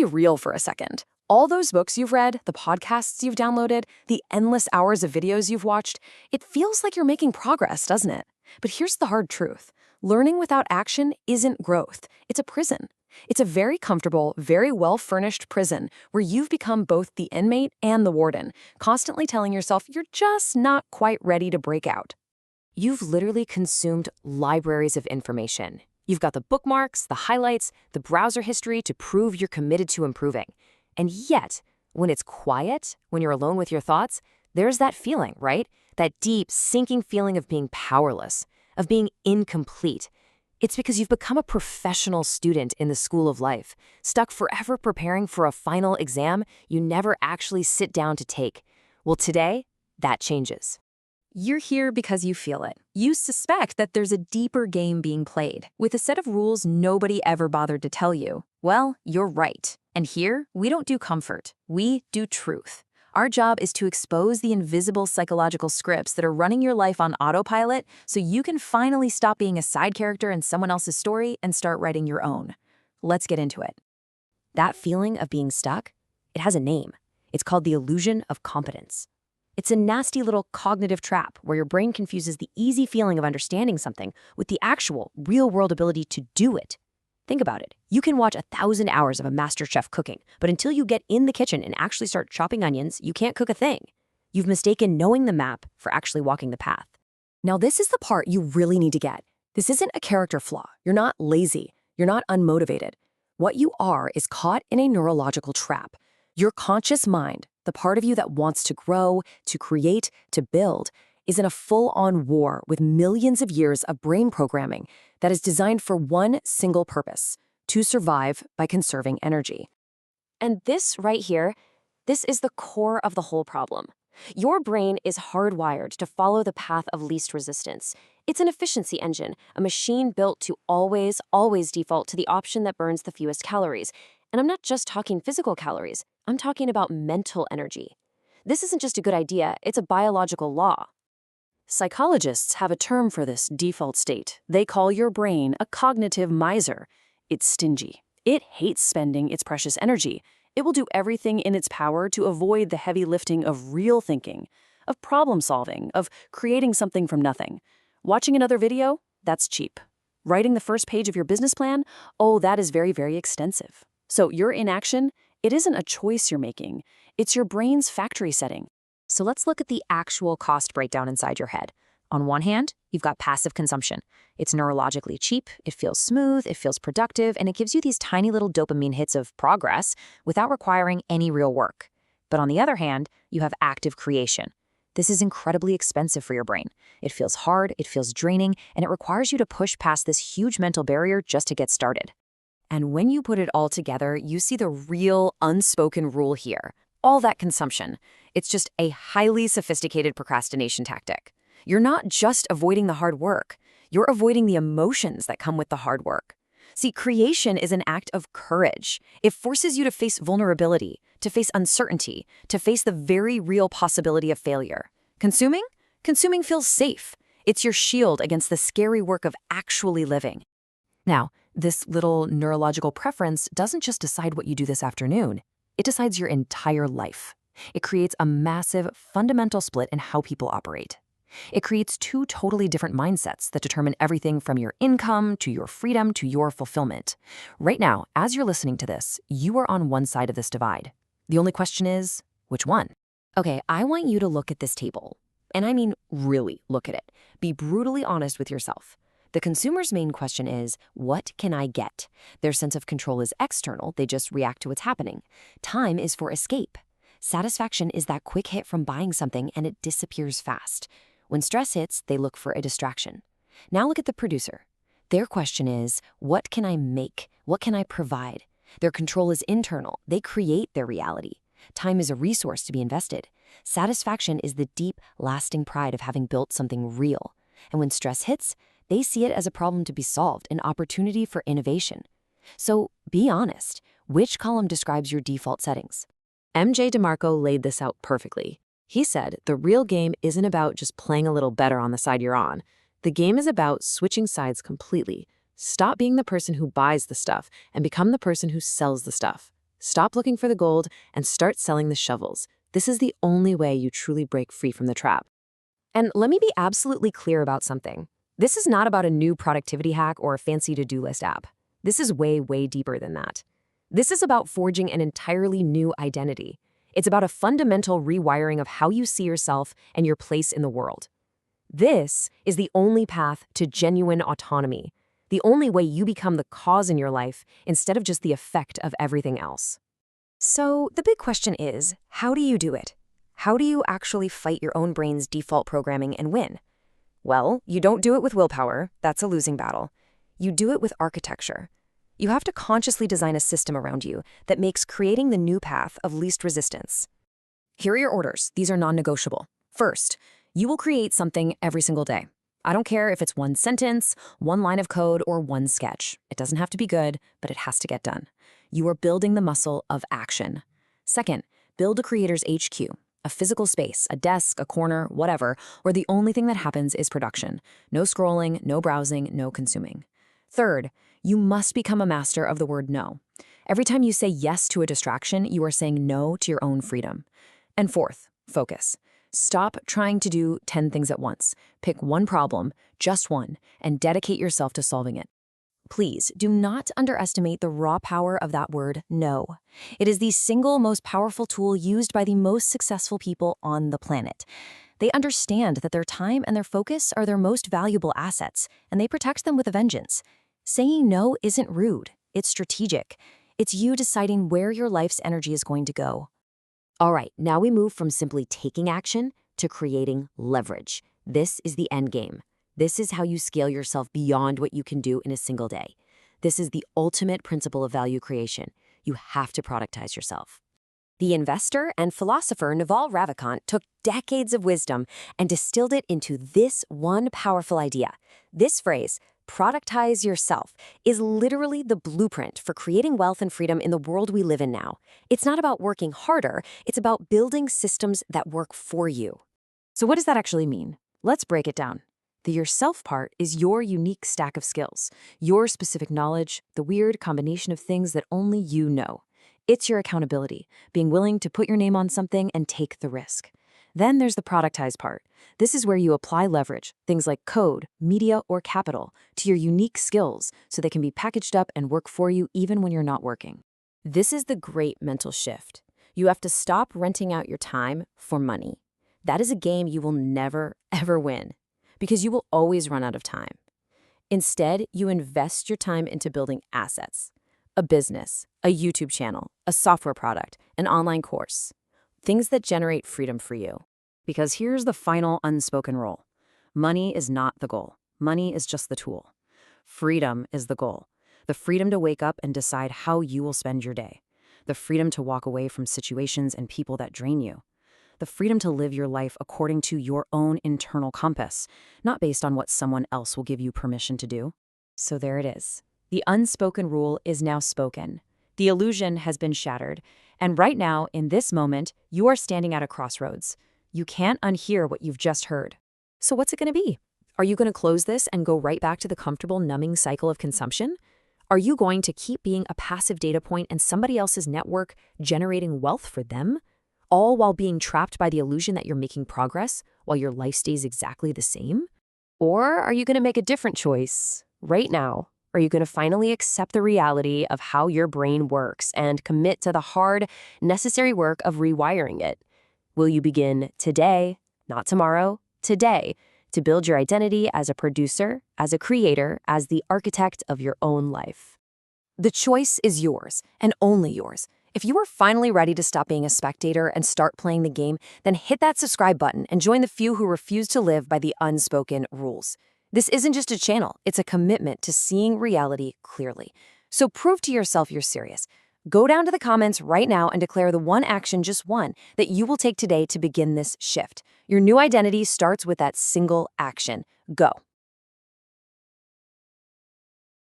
real for a second. All those books you've read, the podcasts you've downloaded, the endless hours of videos you've watched, it feels like you're making progress, doesn't it? But here's the hard truth. Learning without action isn't growth. It's a prison. It's a very comfortable, very well-furnished prison where you've become both the inmate and the warden, constantly telling yourself you're just not quite ready to break out. You've literally consumed libraries of information. You've got the bookmarks, the highlights, the browser history to prove you're committed to improving. And yet, when it's quiet, when you're alone with your thoughts, there's that feeling, right? That deep, sinking feeling of being powerless, of being incomplete. It's because you've become a professional student in the school of life, stuck forever preparing for a final exam you never actually sit down to take. Well, today, that changes. You're here because you feel it. You suspect that there's a deeper game being played, with a set of rules nobody ever bothered to tell you. Well, you're right. And here, we don't do comfort. We do truth. Our job is to expose the invisible psychological scripts that are running your life on autopilot so you can finally stop being a side character in someone else's story and start writing your own. Let's get into it. That feeling of being stuck, it has a name. It's called the illusion of competence. It's a nasty little cognitive trap where your brain confuses the easy feeling of understanding something with the actual, real-world ability to do it. Think about it. You can watch 1,000 hours of a master chef cooking, but until you get in the kitchen and actually start chopping onions, you can't cook a thing. You've mistaken knowing the map for actually walking the path. Now, this is the part you really need to get. This isn't a character flaw. You're not lazy. You're not unmotivated. What you are is caught in a neurological trap. Your conscious mind, the part of you that wants to grow, to create, to build, is in a full-on war with millions of years of brain programming that is designed for one single purpose: to survive by conserving energy. And this right here, this is the core of the whole problem. Your brain is hardwired to follow the path of least resistance. It's an efficiency engine, a machine built to always default to the option that burns the fewest calories. And I'm not just talking physical calories, I'm talking about mental energy. This isn't just a good idea, it's a biological law. Psychologists have a term for this default state. They call your brain a cognitive miser. It's stingy. It hates spending its precious energy. It will do everything in its power to avoid the heavy lifting of real thinking, of problem solving, of creating something from nothing. Watching another video? That's cheap. Writing the first page of your business plan? Oh, that is very, very extensive. So your inaction, it isn't a choice you're making. It's your brain's factory setting. So let's look at the actual cost breakdown inside your head. On one hand, you've got passive consumption. It's neurologically cheap, it feels smooth, it feels productive, and it gives you these tiny little dopamine hits of progress without requiring any real work. But on the other hand, you have active creation. This is incredibly expensive for your brain. It feels hard, it feels draining, and it requires you to push past this huge mental barrier just to get started. And when you put it all together, you see the real unspoken rule here. All that consumption, it's just a highly sophisticated procrastination tactic. You're not just avoiding the hard work, you're avoiding the emotions that come with the hard work. See, creation is an act of courage. It forces you to face vulnerability, to face uncertainty, to face the very real possibility of failure. Consuming? Consuming feels safe. It's your shield against the scary work of actually living. Now, this little neurological preference doesn't just decide what you do this afternoon. It decides your entire life. It creates a massive, fundamental split in how people operate. It creates two totally different mindsets that determine everything from your income to your freedom to your fulfillment. Right now, as you're listening to this, you are on one side of this divide. The only question is, which one? Okay, I want you to look at this table. And I mean really look at it. Be brutally honest with yourself. The consumer's main question is, what can I get? Their sense of control is external, they just react to what's happening. Time is for escape. Satisfaction is that quick hit from buying something and it disappears fast. When stress hits, they look for a distraction. Now look at the producer. Their question is, what can I make? What can I provide? Their control is internal, they create their reality. Time is a resource to be invested. Satisfaction is the deep, lasting pride of having built something real. And when stress hits, they see it as a problem to be solved, an opportunity for innovation. So be honest, which column describes your default settings? MJ DeMarco laid this out perfectly. He said, the real game isn't about just playing a little better on the side you're on. The game is about switching sides completely. Stop being the person who buys the stuff and become the person who sells the stuff. Stop looking for the gold and start selling the shovels. This is the only way you truly break free from the trap. And let me be absolutely clear about something. This is not about a new productivity hack or a fancy to-do list app. This is way, way deeper than that. This is about forging an entirely new identity. It's about a fundamental rewiring of how you see yourself and your place in the world. This is the only path to genuine autonomy, the only way you become the cause in your life instead of just the effect of everything else. So the big question is, how do you do it? How do you actually fight your own brain's default programming and win? Well, you don't do it with willpower. That's a losing battle. You do it with architecture. You have to consciously design a system around you that makes creating the new path of least resistance. Here are your orders. These are non-negotiable. First, you will create something every single day. I don't care if it's one sentence, one line of code, or one sketch. It doesn't have to be good, but it has to get done. You are building the muscle of action. Second, build a creator's HQ, a physical space, a desk, a corner, whatever, where the only thing that happens is production. No scrolling, no browsing, no consuming. Third, you must become a master of the word no. Every time you say yes to a distraction, you are saying no to your own freedom. And fourth, focus. Stop trying to do 10 things at once. Pick one problem, just one, and dedicate yourself to solving it. Please do not underestimate the raw power of that word no. It is the single most powerful tool used by the most successful people on the planet. They understand that their time and their focus are their most valuable assets, and they protect them with a vengeance. Saying no isn't rude, it's strategic. It's you deciding where your life's energy is going to go. All right, now we move from simply taking action to creating leverage. This is the end game. This is how you scale yourself beyond what you can do in a single day. This is the ultimate principle of value creation. You have to productize yourself. The investor and philosopher Naval Ravikant took decades of wisdom and distilled it into this one powerful idea. This phrase, productize yourself, is literally the blueprint for creating wealth and freedom in the world we live in now. It's not about working harder, it's about building systems that work for you. So what does that actually mean? Let's break it down. The yourself part is your unique stack of skills, your specific knowledge, the weird combination of things that only you know. It's your accountability, being willing to put your name on something and take the risk. Then there's the productize part. This is where you apply leverage, things like code, media, or capital, to your unique skills so they can be packaged up and work for you even when you're not working. This is the great mental shift. You have to stop renting out your time for money. That is a game you will never, ever win, because you will always run out of time. Instead, you invest your time into building assets. A business, a YouTube channel, a software product, an online course. Things that generate freedom for you. Because here's the final unspoken rule. Money is not the goal. Money is just the tool. Freedom is the goal. The freedom to wake up and decide how you will spend your day. The freedom to walk away from situations and people that drain you. The freedom to live your life according to your own internal compass, not based on what someone else will give you permission to do. So there it is. The unspoken rule is now spoken. The illusion has been shattered. And right now, in this moment, you are standing at a crossroads. You can't unhear what you've just heard. So what's it going to be? Are you going to close this and go right back to the comfortable, numbing cycle of consumption? Are you going to keep being a passive data point in somebody else's network, generating wealth for them? All while being trapped by the illusion that you're making progress while your life stays exactly the same? Or are you going to make a different choice right now? Are you going to finally accept the reality of how your brain works and commit to the hard, necessary work of rewiring it? Will you begin today, not tomorrow, today, to build your identity as a producer, as a creator, as the architect of your own life? The choice is yours, and only yours. If you are finally ready to stop being a spectator and start playing the game, then hit that subscribe button and join the few who refuse to live by the unspoken rules. This isn't just a channel, it's a commitment to seeing reality clearly. So prove to yourself you're serious. Go down to the comments right now and declare the one action, just one, that you will take today to begin this shift. Your new identity starts with that single action. Go.